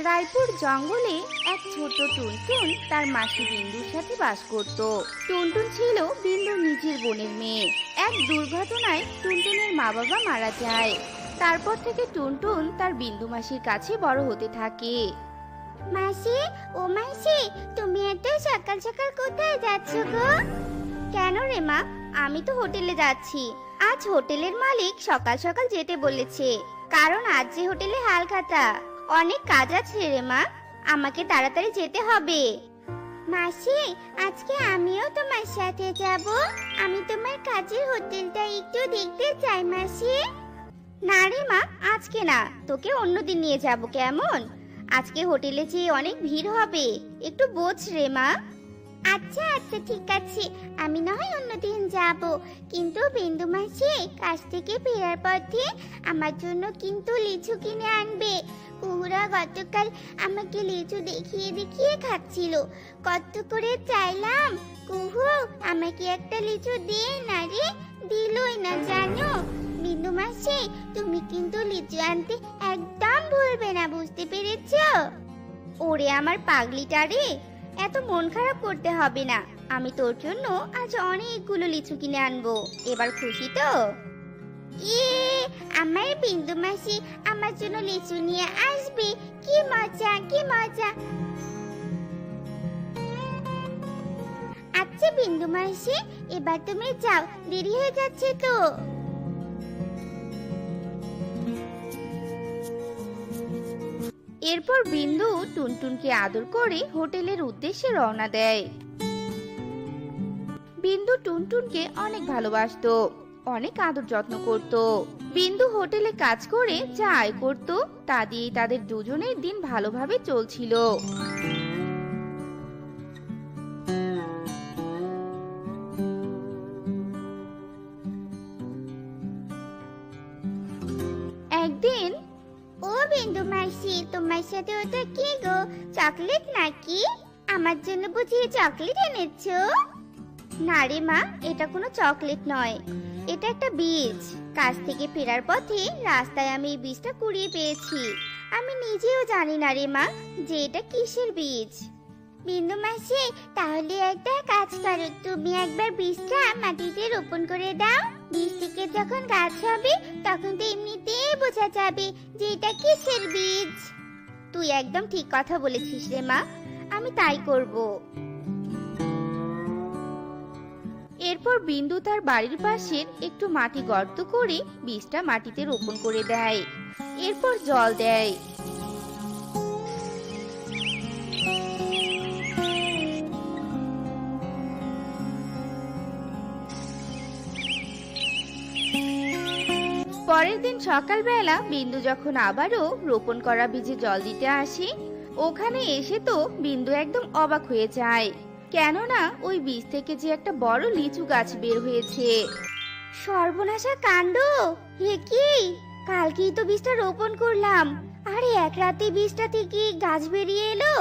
রায়পুর জঙ্গলে এক ছোট টুনটুন তার মাসি বিন্দুর সাথে বাস করত। টুনটুন ছিল বিন্দুর নিজের বোনের মেয়ে। এক দুর্ঘটনায় টুনটুনের মা বাবা মারা যায়। তারপর থেকে টুনটুন তার বিন্দু মাসির কাছে বড় হতে থাকে। মাসি, ও মাসি, তুমি এত সকাল সকাল কোথায় যাচ্ছ গো? কেন রে মা? আমি তো হোটেলে যাচ্ছি। আজ হোটেলের মালিক সকাল সকাল যেতে বলেছে, কারণ আজ যে হোটেলে হালখাতা। অনেক কাজ আছে রে মা, আমাকে তাড়াতাড়ি যেতে হবে। মাসি, আজকে আমিও তোমার সাথে যাব। আমি তোমার কাজের হোটেলটা একটু দেখতে চাই মাসি। না রে মা, আজকে না, তোকে অন্যদিন নিয়ে যাব। কেমন? আজকে হোটেলে যেয়ে অনেক ভিড় হবে, একটু বোঝ রে মা। আচ্ছা আচ্ছা, ঠিক আছে, আমি না হয় অন্যদিন যাব। কিন্তু বিন্দু মাসি কাজ থেকে ফেরার পথে আমার জন্য কিন্তু লিচু কিনে আনবে। কুহুরা গতকাল আমাকে লিচু দেখিয়ে দেখিয়ে খাচ্ছিল। কত করে চাইলাম, কুহু আমাকে একটা লিচু দে না রে, দিলই না জানো। বিন্দু মাসি, তুমি কিন্তু লিচু আনতে একদম ভুলবে না, বুঝতে পেরেছো? ওরে আমার পাগলিটা রে, এত মন খারাপ করতে হবে না। আমি তোর জন্য আজ অনেকগুলো লিচু কিনে আনবো। এবার খুশি তো? আমার বিন্দু মাসি আমার জন্য লিচু নিয়ে আসবে, কি মজা কি মজা। আচ্ছা বিন্দু মাসি, এবার তুমি যাও, দেরি হয়ে যাচ্ছে তো। এরপর বিন্দু টুনটুনকে আদর করে হোটেলের উদ্দেশ্যে রওনা দেয়। বিন্দু টুনটুনকে অনেক ভালোবাসতো, অনেক আদর যত্ন করত। বিন্দু হোটেলে কাজ করে যা আয় করত, তা দিয়েই তাদের দুজনের দিন ভালোভাবে চলছিল। একদিন, ও বিন্দু মাসি, তোমার সাথে ওটা কি গো? চকলেট নাকি? আমার জন্য বুঝি চকলেট এনেছো? না রে মা, এটা কোনো চকলেট নয়, এটা একটা বীজ। কাজ থেকে ফেরার পথে রাস্তায় আমি এই বীজটা কুড়িয়ে পেয়েছি। আমি নিজেও জানি না রে মা যে এটা কিসের বীজ। বিন্দু মাসি, তাহলে একটা কাজ করো, তুমি একবার বীজটা মাটিতে রোপণ করে দাও। বীজ থেকে যখন গাছ হবে তখন তো এমনিতেই বোঝা যাবে যে এটা কিসের বীজ। তুই একদম ঠিক কথা বলেছিস রে মা, আমি তাই করব। এরপর বিন্দু তার বাড়ির পাশের একটু মাটি গর্ত করে বীজটা মাটিতে রোপণ করে দেয়। এরপর জল দেয়। পরের দিন সকালবেলা বিন্দু যখন আবারও রোপণ করা বীজে জল দিতে আসে, ওখানে এসে তো বিন্দু একদম অবাক হয়ে যায়, কেননা ওই বীজ থেকে যে একটা বড় লিচু গাছ বের হয়েছে। সর্বনাশা কাণ্ড! হে কি, কালকেই তো বীজটা রোপণ করলাম, আরে এক রাতে বীজটা থেকে গাছ বেরিয়ে এলো।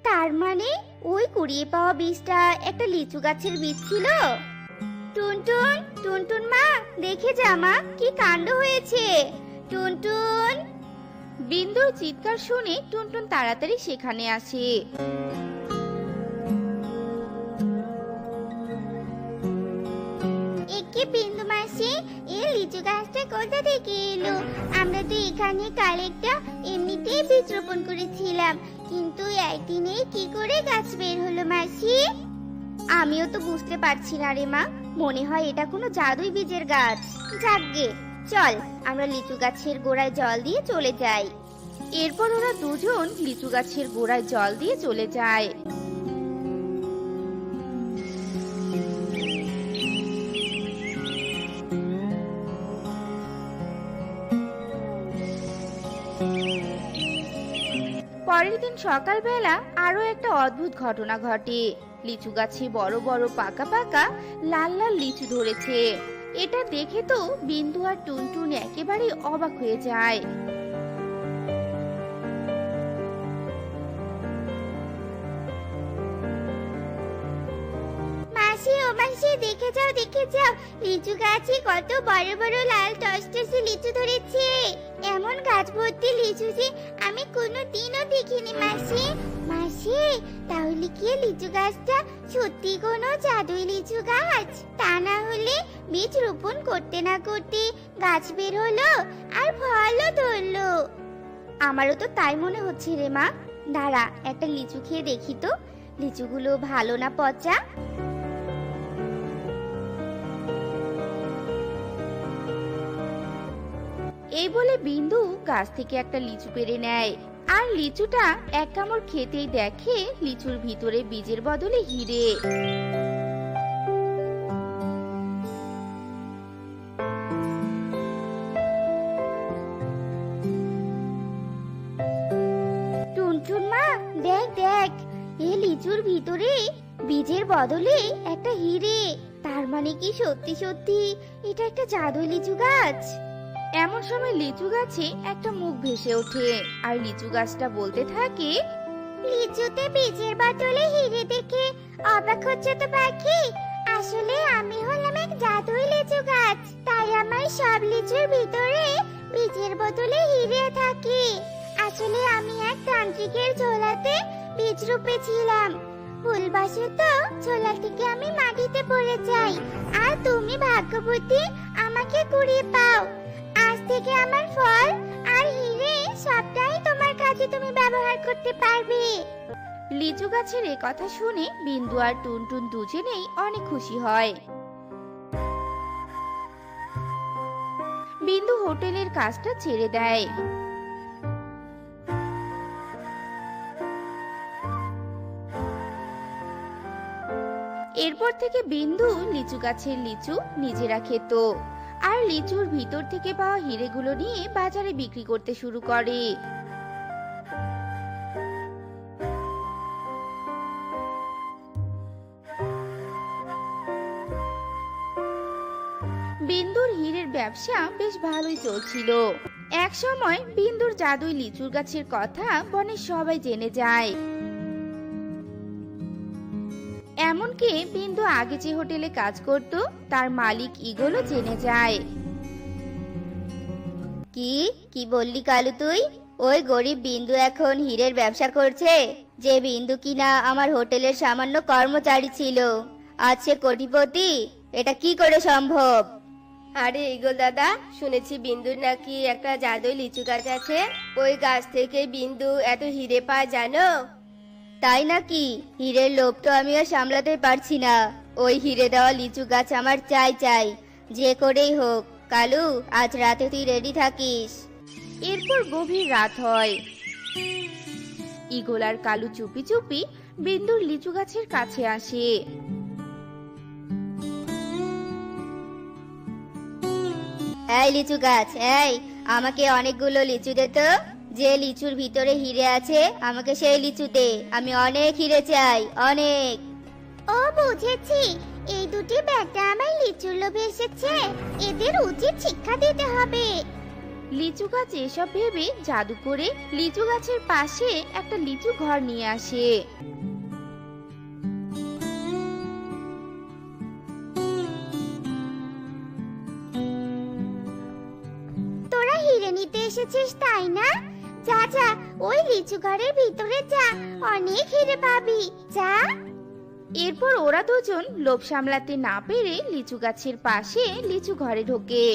তার মানে ওই কুড়িয়ে পাওয়া বীজটা একটা লিচু গাছের বীজ ছিল। টুনটুন, টুনটুন মা, দেখে যা মা, কি কাণ্ড হয়েছে। টুনটুন! বিন্দুর চিৎকার শুনে টুনটুন তাড়াতাড়ি সেখানে আসে। একে বিন্দু মাসি, এই লিচু গাছটা কোথা থেকে এলো? আমরা তো এখানে কাল একটা এমনিতেই বীজ রোপণ করেছিলাম, কিন্তু একদিনেই কি করে গাছ বের হলো মাসি? আমিও তো বুঝতে পারছি না রে মা, মনে হয় এটা কোনো জাদুই বীজের গাছ। যাকগে, চল আমরা লিচু গাছের গোড়ায় জল দিয়ে চলে যাই। এরপর ওরা দুজন লিচু গাছের গোড়ায় জল দিয়ে চলে যায়। পরের দিন সকালবেলা আরো একটা অদ্ভুত ঘটনা ঘটে। লিচু গাছে বড় বড় পাকা পাকা লাল লাল লিচু ধরেছে। এটা দেখে তো বিন্দু আর টুনটুন একেবারে অবাক হয়ে যায়। মাসি, ও মাসি, দেখে যাও দেখে যাও, লিচু গাছে কত বড় বড় লাল টসটসে লিচু ধরেছে। এমন গাছ ভর্তি লিচু যে আমি আমি কোনোদিনও দেখিনি মাসি। মাসি, তাহলে কি এই লিচু গাছটা সত্যি কোনো জাদুই লিচু গাছ? তা না হলে বীজ রোপণ করতে না করতে গাছ বের হলো আর ফলও ধরলো। আমারও তো তাই মনে হচ্ছে রে মা। দাঁড়া, একটা লিচু খেয়ে দেখি তো লিচুগুলো ভালো না পচা। এই বলে বিন্দু গাছ থেকে একটা লিচু পেড়ে নেয় আর লিচুটা এক কামড় খেতেই দেখে লিচুর ভিতরে বীজের বদলে হিরে। টুনটুন মা, দেখ দেখ, এই লিচুর ভিতরে বীজের বদলে একটা হিরে। তার মানে কি সত্যি সত্যি এটা একটা জাদুই লিচু গাছ? এমন সময় লিচু গাছে একটা মুখ ভেসে ওঠে আর লিচু গাছটা বলতে থাকে, লিচুতে বীজের বদলে হিরে দেখে অবাক হচ্ছে তো পাখি। আসলে আমি হলাম এক জাদুই লিচু গাছ, তাই আমার সব লিচুর ভিতরে বীজের বদলে হিরে থাকে। আসলে আমি এক তান্ত্রিকের ঝোলাতে বীজ রুপেছিলাম। ভুলবশত ঝোলা থেকে আমি মাটিতে পড়ে যাই আর তুমি ভাগ্যবতী আমাকে কুড়িয়ে পাও। আজ থেকে আমার ফল আর হিরে সবটাই তোমার কাছে তুমি ব্যবহার করতে পারবে। লিচু গাছের এ কথা শুনে বিন্দু আর টুনটুন দুজনেই অনেক খুশি হয়। বিন্দু হোটেলের কাজটা ছেড়ে দেয়। এরপর থেকে বিন্দু লিচু গাছের লিচু নিজেরা খেত আর লিচুর ভিতর থেকে পাওয়া হিরেগুলো নিয়ে বাজারে বিক্রি করতে শুরু করে। বিন্দুর হীরের ব্যবসা বেশ ভালোই চলছিল। এক সময় বিন্দুর জাদুই লিচুর গাছের কথা বনে সবাই জেনে যায়। এমনকি বিন্দু আগে যে হোটেলে কাজ করত তার মালিক ইগলও জেনে যায়। কি কি বললি কালু তুই? ওই গরিব বিন্দু এখন হীরের ব্যবসা করছে? যে বিন্দু কিনা আমার হোটেলের সামান্য কর্মচারী ছিল, আজ সে কোটিপতি? এটা কি করে সম্ভব? আরে ইগল দাদা, শুনেছি বিন্দুর নাকি একটা জাদুই লিচু গাছ আছে। ওই গাছ থেকে বিন্দু এত হিরে পায় জানো? তাই নাকি? হীরের লোভ তো আমি আর সামলাতে পারছি না। ওই হিরে দেওয়া লিচু গাছ আমার চাই চাই, যে করেই হোক। কালু, আজ রাতে তুই রেডি থাকিস। এরপর গভীর রাত হয়। ইগল আর কালু চুপি চুপি বিন্দুর লিচু গাছের কাছে আসে। এই লিচু গাছ, এই আমাকে অনেকগুলো লিচু দে তো। যে লিচুর ভিতরে হিরে আছে আমাকে সেই লিচু দে। আমি অনেক হিরে চাই, অনেক। ও বুঝেছি, এই দুটি ব্যাটা আমার লিচুর লোভে এসেছে। এদের উচিত শিক্ষা দিতে হবে। লিচু গাছ এসব ভেবে জাদু করে লিচু গাছের পাশে একটা লিচু ঘর নিয়ে আসে। তোরা হিরে নিতে এসেছিস তাই না? যা যা, ওই লিচু ঘরের ভিতরে যা, অনেক হিরে পাবি, যা। এরপর ওরা দুজন লোভ সামলাতে না পেরে লিচু গাছের পাশে লিচু ঘরে ঢোকে।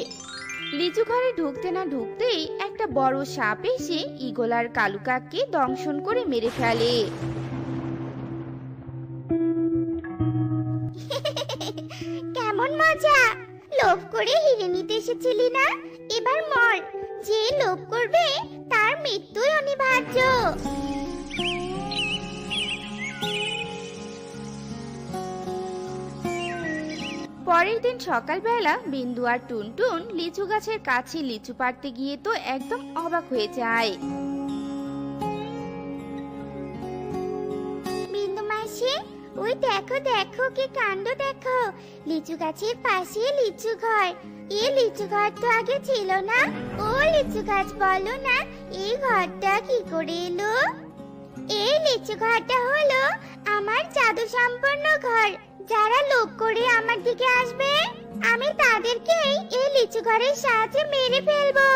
লিচু ঘরে ঢুকতে না ঢুকতেই একটা বড় সাপ এসে ঈগল আর কালু কাককে দংশন করে মেরে ফেলে। কেমন মজা! লোভ করে হিরে নিতে এসেছিলি না? এবার মর। যে লোভ করবে তার মৃত্যুই অনিবার্য। পরের দিন সকালবেলা বিন্দু আর টুনটুন লিচু গাছের কাছে লিচু পাড়তে গিয়ে তো একদম অবাক হয়ে যায়। বিন্দু মাসি, ওই দেখো দেখো কি কাণ্ড দেখো! লিচু গাছের পাশে লিচু ঘর। এই লিচু ঘর তো আগে ছিল না। ও লিচু গাছ, বলো না এই ঘরটা কি করে এলো? এই লিচু ঘরটা হলো আমার জাদু সম্পন্ন ঘর। যারা লোভ করে আমার দিকে আসবে, আমি তাদেরকেই এই লিচু ঘরের সাহায্যে মেরে ফেলবো।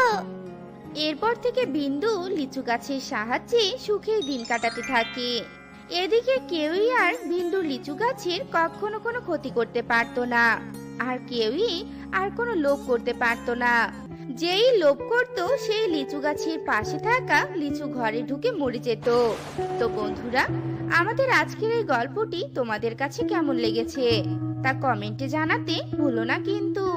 এরপর থেকে বিন্দু লিচু গাছের সাহায্যে সুখের দিন কাটাতে থাকে। এদিকে কেউই আর বিন্দুর লিচু গাছের কখনো কোনো ক্ষতি করতে পারতো না, আর কেউই আর কোনো লোভ করতে পারতো না। যেই লোভ করত সেই লিচু গাছের পাশে থাকা লিচু ঘরে ঢুকে মরে যেত। তো বন্ধুরা, আমাদের আজকের এই গল্পটি তোমাদের কাছে কেমন লেগেছে তা কমেন্টে জানাতে ভুলো না কিন্তু।